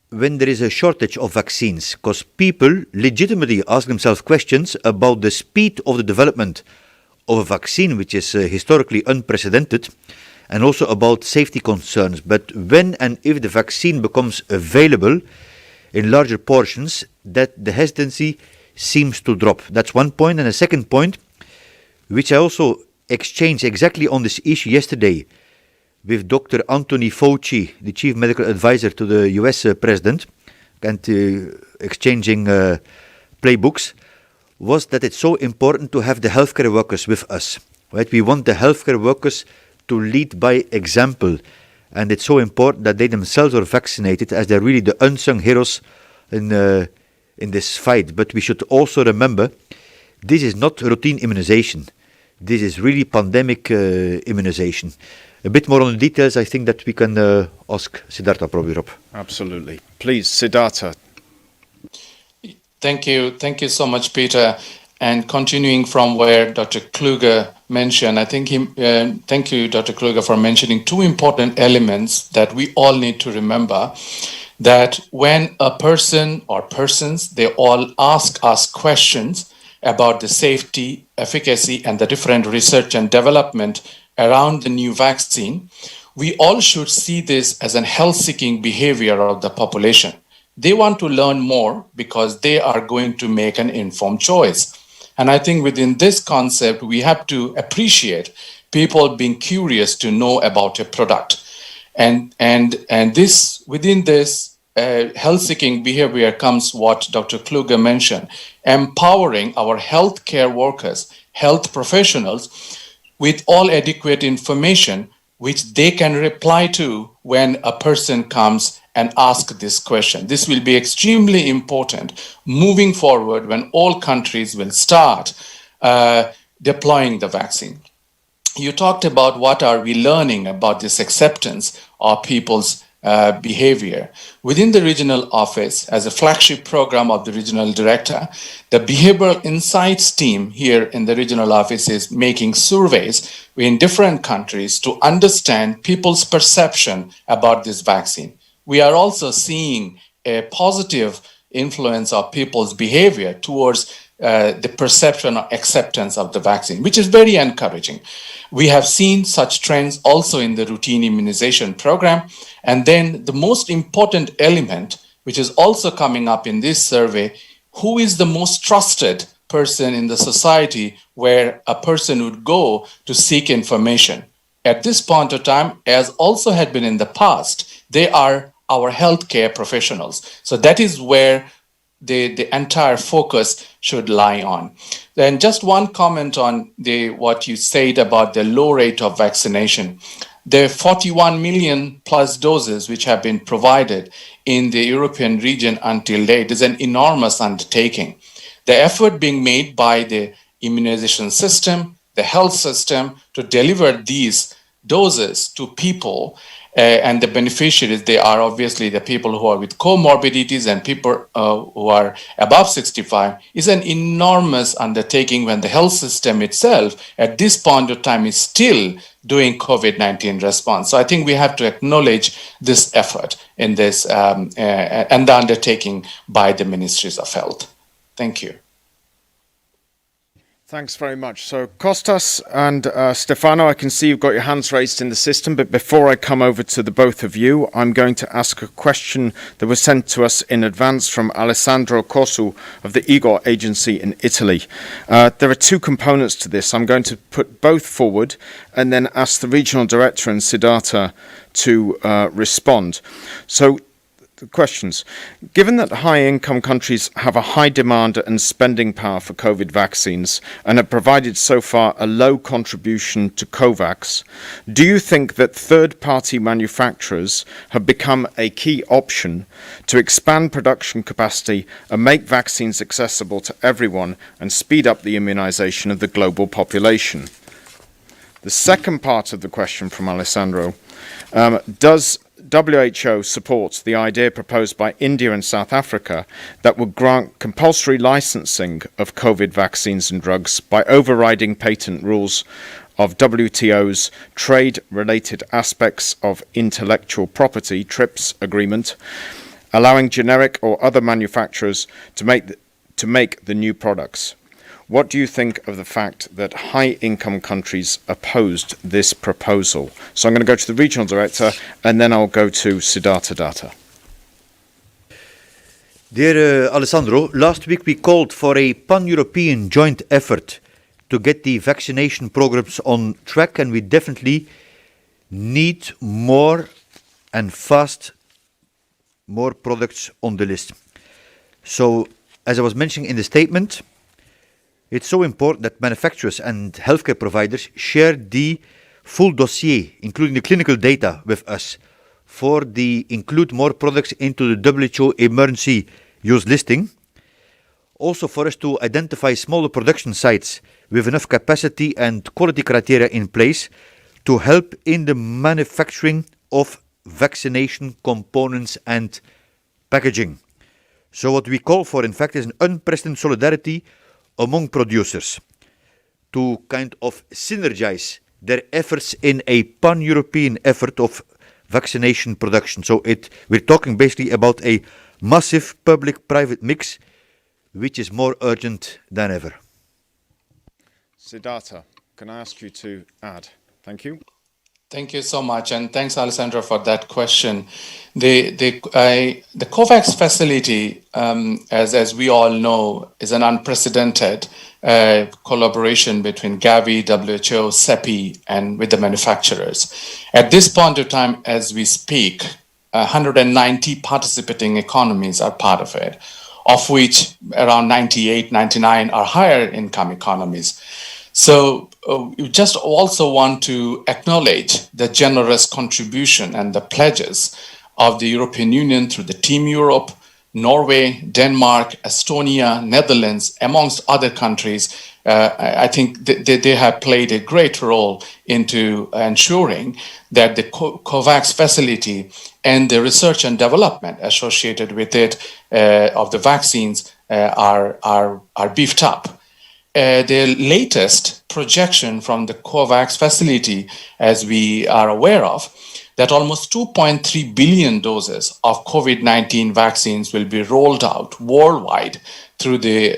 when there is a shortage of vaccines, because people legitimately ask themselves questions about the speed of the development of a vaccine, which is historically unprecedented, and also about safety concerns. But when and if the vaccine becomes available in larger portions, that the hesitancy seems to drop. That's one point. And a second point, which I also exchanged exactly on this issue yesterday with Dr. Anthony Fauci, the chief medical advisor to the US president, and exchanging playbooks, was that it's so important to have the healthcare workers with us. Right? We want the healthcare workers to lead by example, and it's so important that they themselves are vaccinated, as they're really the unsung heroes in this fight. But we should also remember, this is not routine immunization. This is really pandemic immunization. A bit more on the details, I think that we can ask Siddhartha probably, Rob. Absolutely. Please, Siddhartha. Thank you. Thank you so much, Peter. And continuing from where Dr. Kluge mentioned, I think thank you, Dr. Kluge, for mentioning two important elements that we all need to remember. That when a person or persons, they all ask us questions, about the safety, efficacy, and the different research and development around the new vaccine, we all should see this as a health-seeking behavior of the population. They want to learn more because they are going to make an informed choice. And I think within this concept, we have to appreciate people being curious to know about a product. And this within this health-seeking behavior comes what Dr. Kluge mentioned, empowering our healthcare workers, health professionals, with all adequate information which they can reply to when a person comes and asks this question. This will be extremely important moving forward when all countries will start deploying the vaccine. You talked about what are we learning about this acceptance of people's behavior. Within the regional office, as a flagship program of the regional director, the behavioral insights team here in the regional office is making surveys in different countries to understand people's perception about this vaccine. We are also seeing a positive influence of people's behavior towards the perception or acceptance of the vaccine, which is very encouraging. We have seen such trends also in the routine immunization program. And then the most important element, which is also coming up in this survey, who is the most trusted person in the society where a person would go to seek information? At this point of time, as also had been in the past, they are our healthcare professionals. So that is where the entire focus should lie on. Then just one comment on what you said about the low rate of vaccination. The 41 million plus doses which have been provided in the European region until date is an enormous undertaking. The effort being made by the immunization system, the health system to deliver these doses to people and the beneficiaries, they are obviously the people who are with comorbidities and people who are above 65, is an enormous undertaking when the health system itself at this point of time is still doing COVID-19 response. So I think we have to acknowledge this effort in this and the undertaking by the Ministries of Health. Thank you. Thanks very much. So Kostas and Stefano, I can see you've got your hands raised in the system, but before I come over to the both of you, I'm going to ask a question that was sent to us in advance from Alessandro Cosu of the Igor Agency in Italy. There are two components to this. I'm going to put both forward and then ask the regional director and Siddhartha to respond. So questions. Given that high-income countries have a high demand and spending power for COVID vaccines and have provided so far a low contribution to COVAX, do you think that third-party manufacturers have become a key option to expand production capacity and make vaccines accessible to everyone and speed up the immunization of the global population? The second part of the question from Alessandro, does WHO supports the idea proposed by India and South Africa that would grant compulsory licensing of COVID vaccines and drugs by overriding patent rules of WTO's trade-related aspects of intellectual property (TRIPS) agreement, allowing generic or other manufacturers to make the new products. What do you think of the fact that high-income countries opposed this proposal? So I'm going to go to the regional director, and then I'll go to Siddhartha Datta. Dear Alessandro, last week we called for a pan-European joint effort to get the vaccination programs on track, and we definitely need more and fast more products on the list. So, as I was mentioning in the statement, it's so important that manufacturers and healthcare providers share the full dossier, including the clinical data, with us for the include more products into the WHO emergency use listing. Also for us to identify smaller production sites with enough capacity and quality criteria in place to help in the manufacturing of vaccination components and packaging. So what we call for, in fact, is an unprecedented solidarity among producers to kind of synergize their efforts in a pan-European effort of vaccination production. So we're talking basically about a massive public-private mix, which is more urgent than ever. Siddhartha, can I ask you to add? Thank you. Thank you so much, and thanks, Alessandro, for that question. The COVAX facility, as we all know, is an unprecedented collaboration between Gavi, WHO, CEPI, and with the manufacturers. At this point of time, as we speak, 190 participating economies are part of it, of which around 98, 99 are higher income economies. So we just also want to acknowledge the generous contribution and the pledges of the European Union through the Team Europe, Norway, Denmark, Estonia, Netherlands, amongst other countries. I think they have played a great role into ensuring that the COVAX facility and the research and development associated with it of the vaccines are beefed up. The latest projection from the COVAX facility, as we are aware of, that almost 2.3 billion doses of COVID-19 vaccines will be rolled out worldwide through the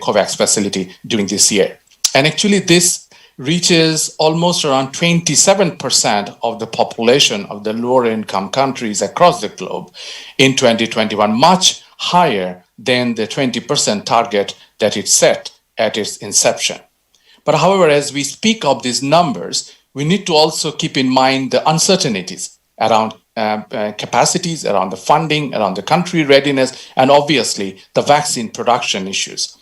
COVAX facility during this year. And actually, this reaches almost around 27% of the population of the lower income countries across the globe in 2021, much higher than the 20% target that it set at its inception. But however, as we speak of these numbers, we need to also keep in mind the uncertainties around capacities, around the funding, around the country readiness, and obviously the vaccine production issues.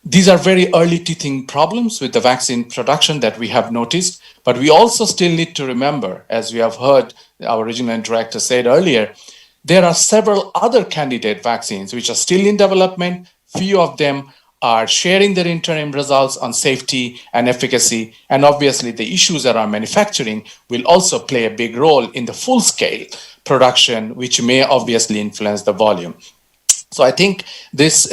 These are very early teething problems with the vaccine production that we have noticed, but we also still need to remember, as we have heard our regional director said earlier, there are several other candidate vaccines which are still in development. Few of them are sharing their interim results on safety and efficacy. And obviously the issues around manufacturing will also play a big role in the full-scale production, which may obviously influence the volume. So I think this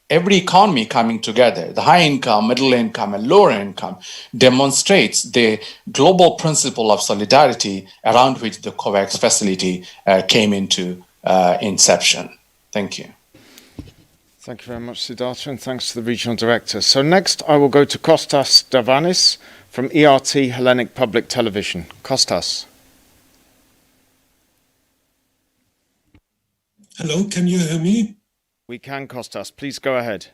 every economy coming together, the high income, middle income, and lower income, demonstrates the global principle of solidarity around which the COVAX facility came into inception. Thank you. Thank you very much, Siddhartha, and thanks to the Regional Director. So next I will go to Kostas Davanis from ERT Hellenic Public Television. Kostas. Hello, can you hear me? We can, Kostas. Please go ahead.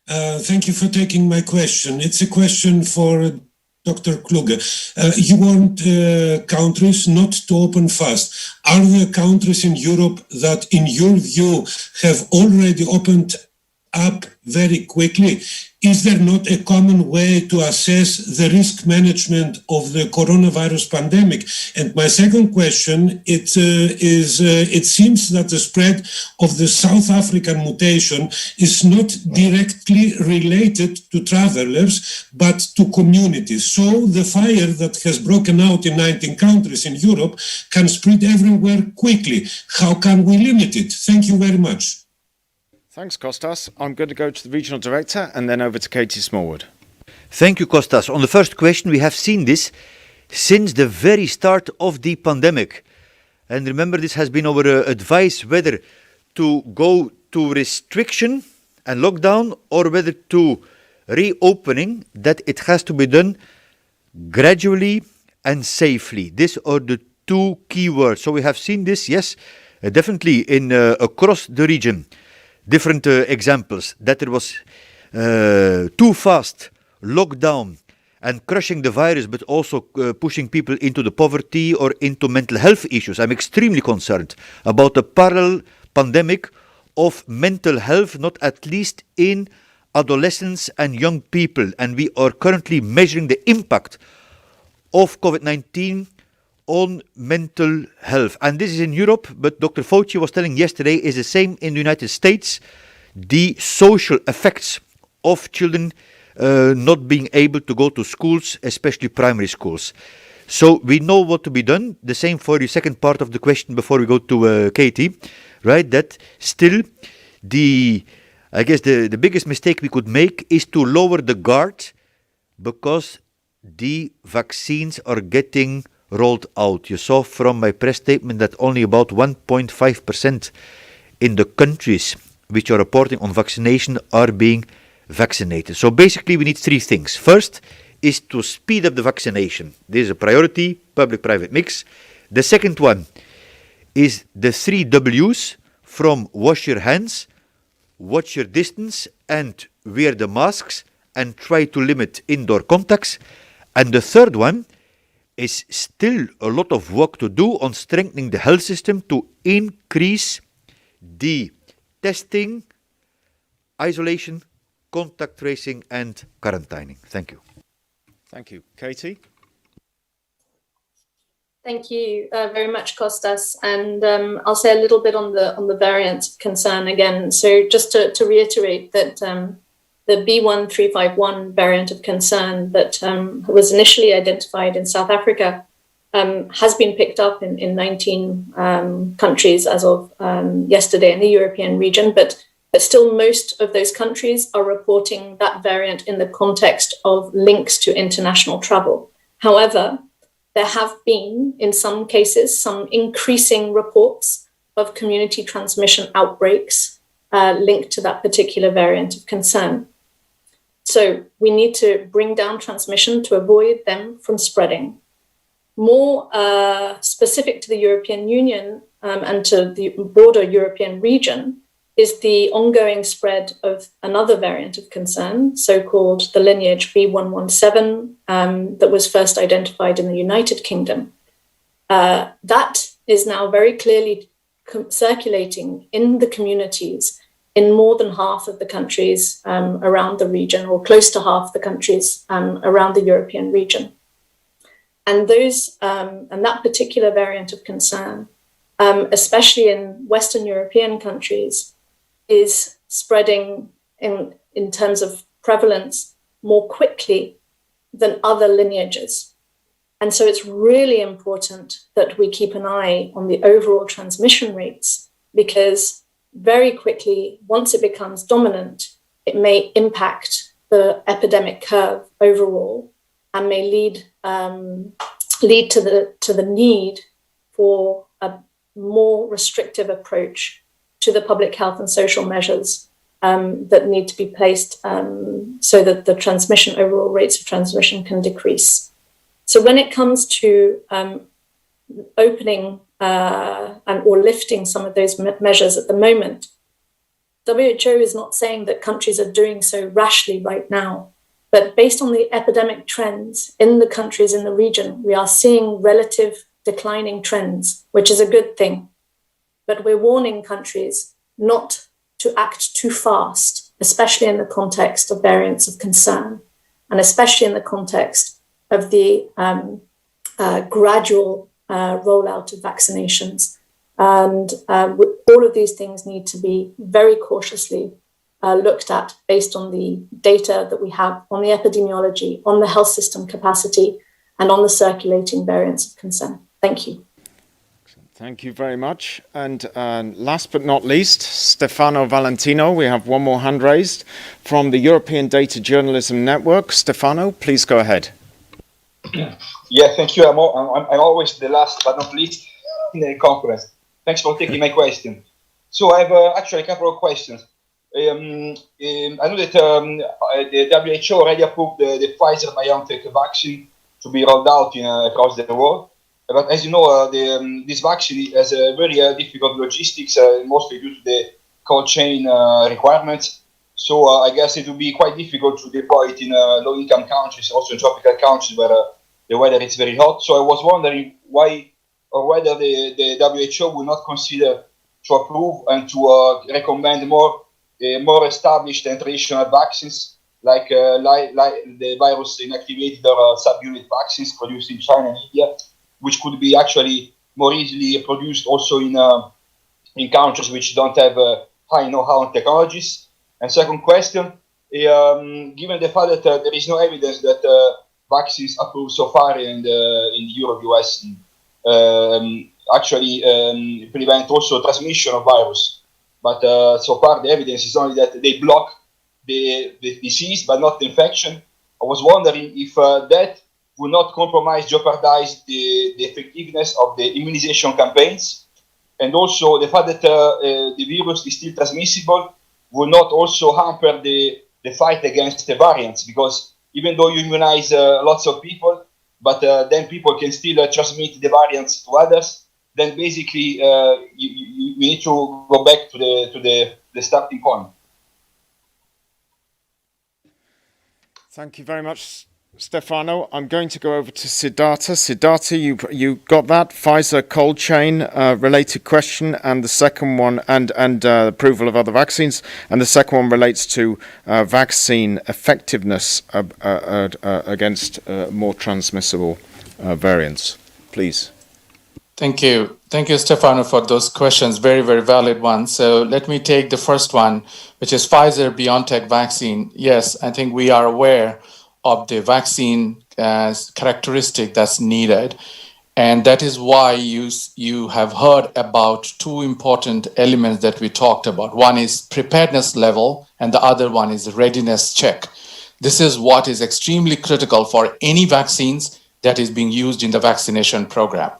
Thank you for taking my question. It's a question for Dr. Kluge. You want countries not to open fast. Are there countries in Europe that, in your view, have already opened up very quickly? Is there not a common way to assess the risk management of the coronavirus pandemic? And my second question, it seems that the spread of the South African mutation is not directly related to travelers, but to communities. So the fire that has broken out in 19 countries in Europe can spread everywhere quickly. How can we limit it? Thank you very much. Thanks, Kostas. I'm going to go to the Regional Director and then over to Katie Smallwood. Thank you, Kostas. On the first question, we have seen this since the very start of the pandemic. And remember, this has been our advice whether to go to restriction and lockdown or whether to reopening, that it has to be done gradually and safely. These are the two key words. So we have seen this, yes, definitely in across the region. Different examples that there was too fast lockdown and crushing the virus, but also pushing people into the poverty or into mental health issues. I'm extremely concerned about the parallel pandemic of mental health, not at least in adolescents and young people. And we are currently measuring the impact of COVID-19 on mental health. And this is in Europe, but Dr. Fauci was telling yesterday is the same in the United States. The social effects of children not being able to go to schools, especially primary schools. So we know what to be done. The same for the second part of the question before we go to Katie, right? That still I guess the biggest mistake we could make is to lower the guard because the vaccines are getting rolled out. You saw from my press statement that only about 1.5% in the countries which are reporting on vaccination are being vaccinated. So basically we need three things. First is to speed up the vaccination. This is a priority, public-private mix. The second one is the 3 W's from wash your hands, watch your distance, and wear the masks, and try to limit indoor contacts. And the third one is still a lot of work to do on strengthening the health system to increase the testing, isolation, contact tracing, and quarantining. Thank you. Thank you. Katie? Thank you very much, Kostas. And I'll say a little bit on the variants of concern again. So just to reiterate that the B1351 variant of concern that was initially identified in South Africa has been picked up in 19 countries as of yesterday in the European region, but still most of those countries are reporting that variant in the context of links to international travel. However, there have been, in some cases, some increasing reports of community transmission outbreaks linked to that particular variant of concern. So we need to bring down transmission to avoid them from spreading. More specific to the European Union and to the broader European region is the ongoing spread of another variant of concern, so-called the lineage B117, that was first identified in the United Kingdom. That is now very clearly circulating in the communities in more than half of the countries around the region, or close to half the countries around the European region. And that particular variant of concern, especially in Western European countries, is spreading in terms of prevalence more quickly than other lineages. And so it's really important that we keep an eye on the overall transmission rates, because very quickly, once it becomes dominant, it may impact the epidemic curve overall and may lead to the need for a more restrictive approach to the public health and social measures that need to be placed so that the overall rates of transmission can decrease. So when it comes to opening or lifting some of those measures at the moment, WHO is not saying that countries are doing so rashly right now, but based on the epidemic trends in the countries in the region, we are seeing relative declining trends, which is a good thing. But we're warning countries not to act too fast, especially in the context of variants of concern, and especially in the context of the gradual rollout of vaccinations. And all of these things need to be very cautiously looked at based on the data that we have on the epidemiology, on the health system capacity, and on the circulating variants of concern. Thank you. Thank you very much. And last but not least, Stefano Valentino. We have one more hand raised from the European Data Journalism Network. Stefano, please go ahead. Yeah, thank you. I'm always the last but not least in the conference. Thanks for taking my question. So I have actually a couple of questions. I know that the WHO already approved the Pfizer-BioNTech vaccine to be rolled out across the world. But as you know, this vaccine has a very difficult logistics, mostly due to the cold chain requirements. So I guess it will be quite difficult to deploy it in low-income countries, also in tropical countries where the weather is very hot. So I was wondering why, or whether the WHO will not consider to approve and to recommend more established and traditional vaccines like the virus inactivated or subunit vaccines produced in China and India, which could be actually more easily produced also in countries which don't have high know-how and technologies. And second question, given the fact that there is no evidence that vaccines approved so far in Europe, US, actually prevent also transmission of virus. But so far the evidence is only that they block the disease but not the infection. I was wondering if that will not jeopardize the effectiveness of the immunization campaigns, and also the fact that the virus is still transmissible will not also hamper the the fight against the variants, because even though you immunize lots of people, but then people can still transmit the variants to others, then basically you need to go back to the starting point. Thank you very much, Stefano. I'm going to go over to Siddhartha. Siddhartha, you got that Pfizer cold chain related question, and the second one, and approval of other vaccines, and the second one relates to vaccine effectiveness against more transmissible variants. Please. Thank you, Stefano, for those questions. Very, very valid ones. So let me take the first one, which is Pfizer-BioNTech vaccine. Yes, I think we are aware of the vaccine characteristic that's needed. And that is why you have heard about two important elements that we talked about. One is preparedness level, and the other one is readiness check. This is what is extremely critical for any vaccines that is being used in the vaccination program.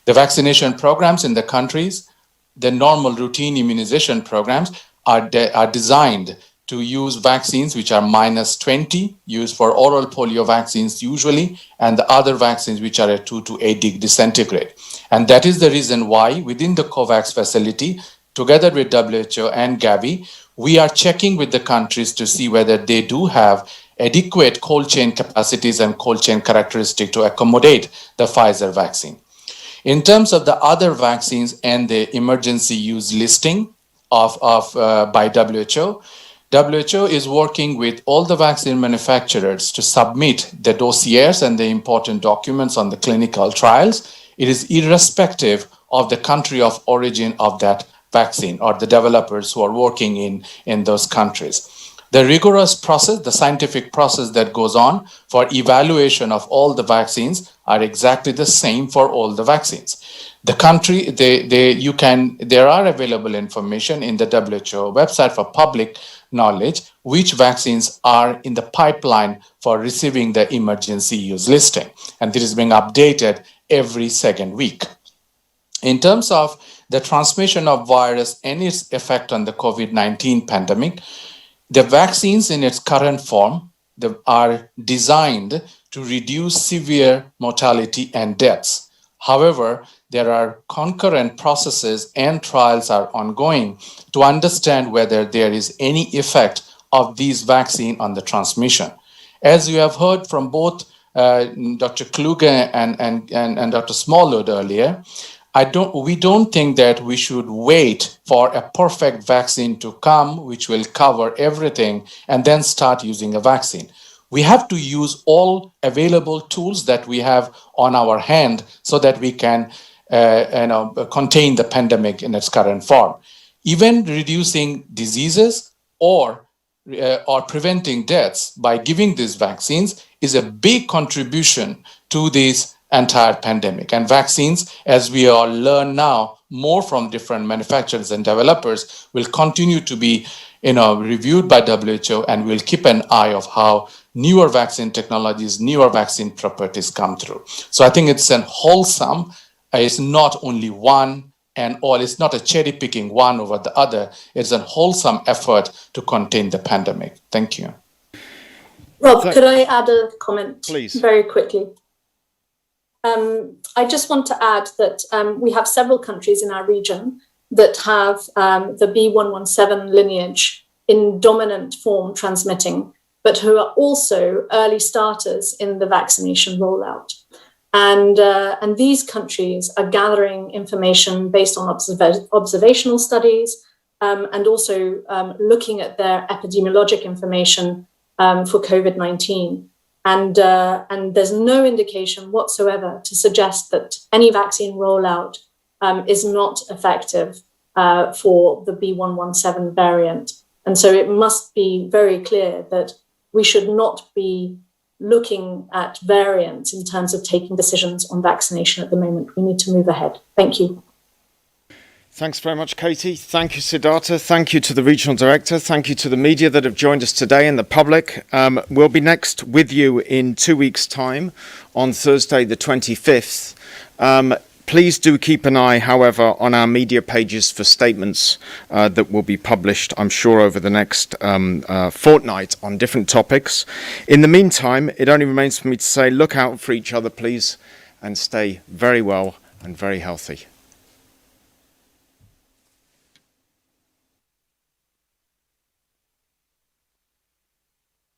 The vaccination programs in the countries, the normal routine immunization programs are designed to use vaccines which are -20, used for oral polio vaccines usually, and the other vaccines which are at 2 to 8 degrees centigrade. And that is the reason why within the COVAX facility, together with WHO and Gavi, we are checking with the countries to see whether they do have adequate cold chain capacities and cold chain characteristics to accommodate the Pfizer vaccine. In terms of the other vaccines and the emergency use listing by WHO, WHO is working with all the vaccine manufacturers to submit the dossiers and the important documents on the clinical trials. It is irrespective of the country of origin of that vaccine or the developers who are working in those countries. The rigorous process, the scientific process that goes on for evaluation of all the vaccines are exactly the same for all the vaccines. The country, there are available information in the WHO website for public knowledge which vaccines are in the pipeline for receiving the emergency use listing. And this is being updated every second week. In terms of the transmission of virus and its effect on the COVID-19 pandemic, the vaccines in its current form are designed to reduce severe mortality and deaths. However, there are concurrent processes and trials are ongoing to understand whether there is any effect of these vaccine on the transmission. As you have heard from both Dr. Kluge and Dr. Smallwood earlier, we don't think that we should wait for a perfect vaccine to come, which will cover everything, and then start using a vaccine. We have to use all available tools that we have on our hand so that we can contain the pandemic in its current form. Even reducing diseases or preventing deaths by giving these vaccines is a big contribution to this entire pandemic. And vaccines, as we all learn now more from different manufacturers and developers, will continue to be reviewed by WHO, and we'll keep an eye of how newer vaccine technologies, newer vaccine properties come through. So I think it's an wholesome, it's not only one and all, it's not a cherry picking one over the other, it's a wholesome effort to contain the pandemic. Thank you. Rob, could I add a comment? Please. Very quickly? I just want to add that we have several countries in our region that have the B117 lineage in dominant form transmitting, but who are also early starters in the vaccination rollout. And these countries are gathering information based on observational studies and also looking at their epidemiologic information for COVID-19. And there's no indication whatsoever to suggest that any vaccine rollout is not effective for the B117 variant. And so it must be very clear that we should not be looking at variants in terms of taking decisions on vaccination at the moment. We need to move ahead. Thank you. Thanks very much, Katie. Thank you, Siddhartha. Thank you to the Regional Director. Thank you to the media that have joined us today and the public. We'll be next with you in 2 weeks' time on Thursday, the 25th. Please do keep an eye, however, on our media pages for statements that will be published, I'm sure, over the next fortnight on different topics. In the meantime, it only remains for me to say, look out for each other, please, and stay very well and very healthy.